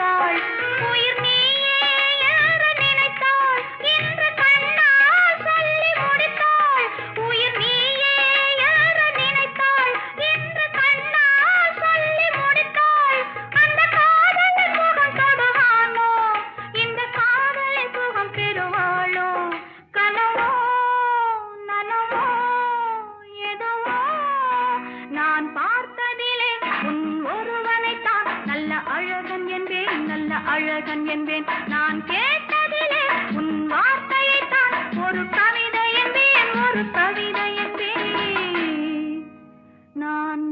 முடித்தாள். உயிர் நீயே ஏற நினைத்தாள். இன்று கண்ணால் சொல்லி முடித்தாள். உயிர் நீயே ஏற நினைத்தாள். இன்று கண்ணால் சொல்லி முடித்தாள். அந்த காதலின் முகம் தொடுவானோ, இந்த காதலின் சுகம் பெறுவாளோ? கனவோ நனவோ எதுவோ நான் பார்த்ததிலே உன் ஒருவனைத்தான் நல்ல அழகன் என்பேன், நல்ல அழகன் என்பேன். நான் கேட்டதிலே உன் வார்த்தையைத்தான் ஒரு கவிதை என்பேன், ஒரு கவிதை என்பேன். நான்